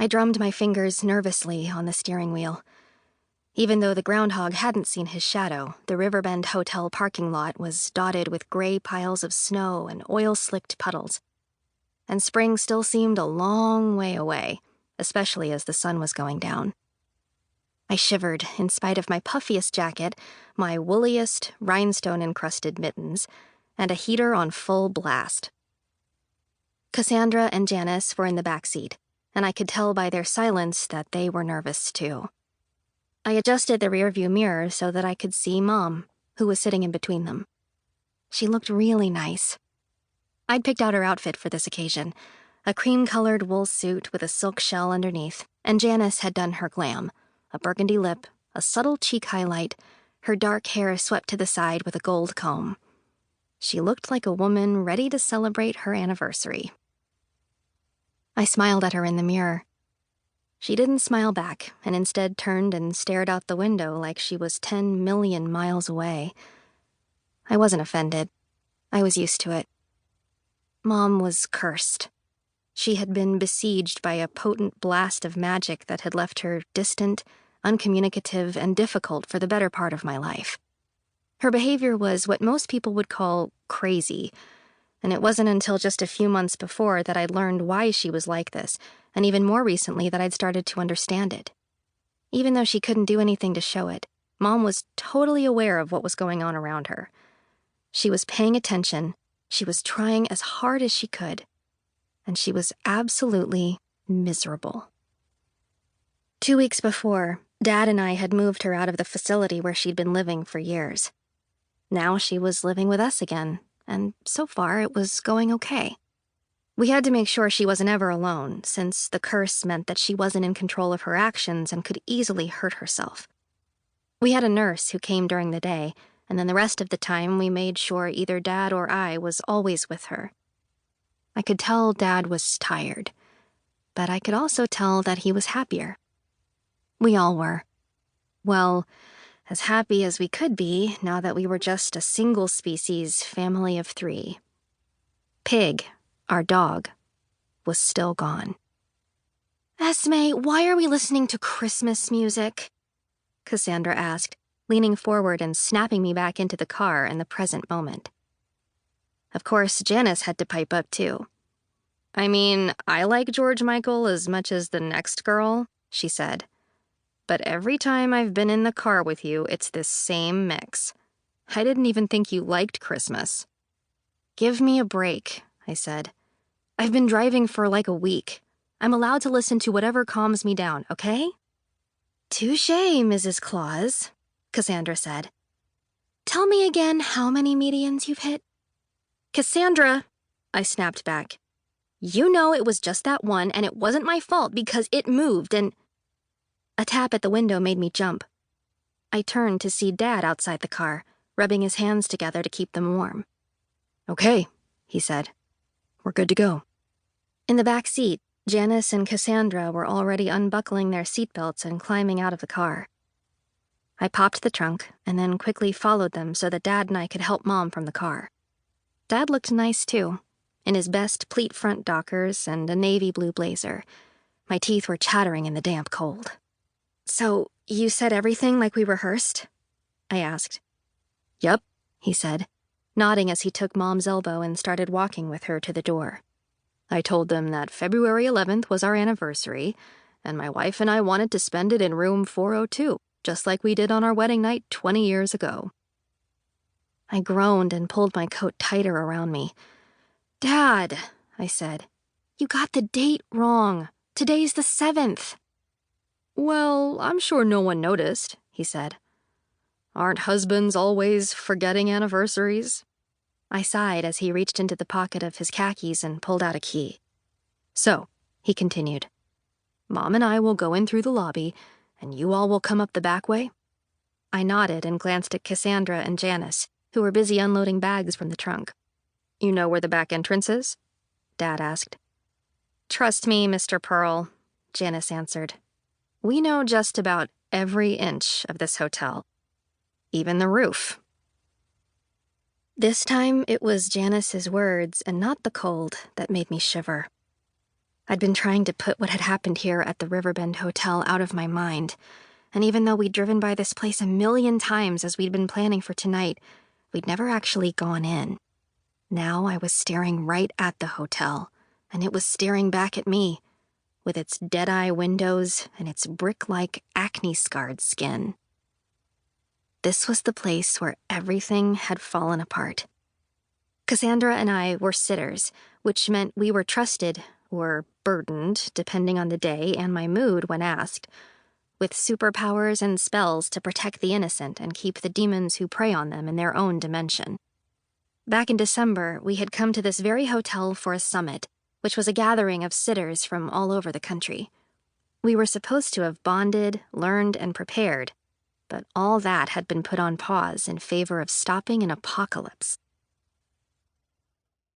I drummed my fingers nervously on the steering wheel. Even though the groundhog hadn't seen his shadow, the Riverbend Hotel parking lot was dotted with gray piles of snow and oil-slicked puddles. And spring still seemed a long way away, especially as the sun was going down. I shivered in spite of my puffiest jacket, my woolliest, rhinestone-encrusted mittens, and a heater on full blast. Cassandra and Janis were in the back seat, and I could tell by their silence that they were nervous too. I adjusted the rearview mirror so that I could see Mom, who was sitting in between them. She looked really nice. I'd picked out her outfit for this occasion, a cream-colored wool suit with a silk shell underneath, and Janis had done her glam, a burgundy lip, a subtle cheek highlight, her dark hair swept to the side with a gold comb. She looked like a woman ready to celebrate her anniversary. I smiled at her in the mirror. She didn't smile back, and instead turned and stared out the window like she was 10 million miles away. I wasn't offended. I was used to it. Mom was cursed. She had been besieged by a potent blast of magic that had left her distant, uncommunicative, and difficult for the better part of my life. Her behavior was what most people would call crazy, and it wasn't until just a few months before that I'd learned why she was like this, and even more recently that I'd started to understand it. Even though she couldn't do anything to show it, Mom was totally aware of what was going on around her. She was paying attention, she was trying as hard as she could, and she was absolutely miserable. 2 weeks before, Dad and I had moved her out of the facility where she'd been living for years. Now she was living with us again, and so far it was going okay. We had to make sure she wasn't ever alone, since the curse meant that she wasn't in control of her actions and could easily hurt herself. We had a nurse who came during the day, and then the rest of the time we made sure either Dad or I was always with her. I could tell Dad was tired, but I could also tell that he was happier. We all were. Well, as happy as we could be now that we were just a single-species family of 3. Pig, our dog, was still gone. "Esme, why are we listening to Christmas music?" Cassandra asked, leaning forward and snapping me back into the car in the present moment. Of course, Janis had to pipe up too. "I mean, I like George Michael as much as the next girl," she said. "But every time I've been in the car with you, it's this same mix. I didn't even think you liked Christmas." "Give me a break," I said. "I've been driving for like a week. I'm allowed to listen to whatever calms me down, okay?" "Touché, Mrs. Claus," Cassandra said. "Tell me again how many medians you've hit." "Cassandra," I snapped back. "You know it was just that one, and it wasn't my fault because it moved and—" A tap at the window made me jump. I turned to see Dad outside the car, rubbing his hands together to keep them warm. "Okay," he said. "We're good to go." In the back seat, Janis and Cassandra were already unbuckling their seatbelts and climbing out of the car. I popped the trunk and then quickly followed them so that Dad and I could help Mom from the car. Dad looked nice too, in his best pleat front Dockers and a navy blue blazer. My teeth were chattering in the damp cold. "So, you said everything like we rehearsed?" I asked. "Yep," he said, nodding as he took Mom's elbow and started walking with her to the door. "I told them that February 11th was our anniversary, and my wife and I wanted to spend it in room 402, just like we did on our wedding night 20 years ago." I groaned and pulled my coat tighter around me. "Dad," I said, "you got the date wrong. Today's the 7th. "Well, I'm sure no one noticed," he said. "Aren't husbands always forgetting anniversaries?" I sighed as he reached into the pocket of his khakis and pulled out a key. "So," he continued, "Mom and I will go in through the lobby, and you all will come up the back way?" I nodded and glanced at Cassandra and Janis, who were busy unloading bags from the trunk. "You know where the back entrance is?" Dad asked. "Trust me, Mr. Pearl," Janis answered. "We know just about every inch of this hotel. Even the roof." This time, it was Janis's words and not the cold that made me shiver. I'd been trying to put what had happened here at the Riverbend Hotel out of my mind, and even though we'd driven by this place a million times as we'd been planning for tonight, we'd never actually gone in. Now I was staring right at the hotel, and it was staring back at me, with its dead-eye windows and its brick-like acne-scarred skin. This was the place where everything had fallen apart. Cassandra and I were sitters, which meant we were trusted, or burdened, depending on the day and my mood when asked, with superpowers and spells to protect the innocent and keep the demons who prey on them in their own dimension. Back in December, we had come to this very hotel for a summit, which was a gathering of sitters from all over the country. We were supposed to have bonded, learned, and prepared, but all that had been put on pause in favor of stopping an apocalypse.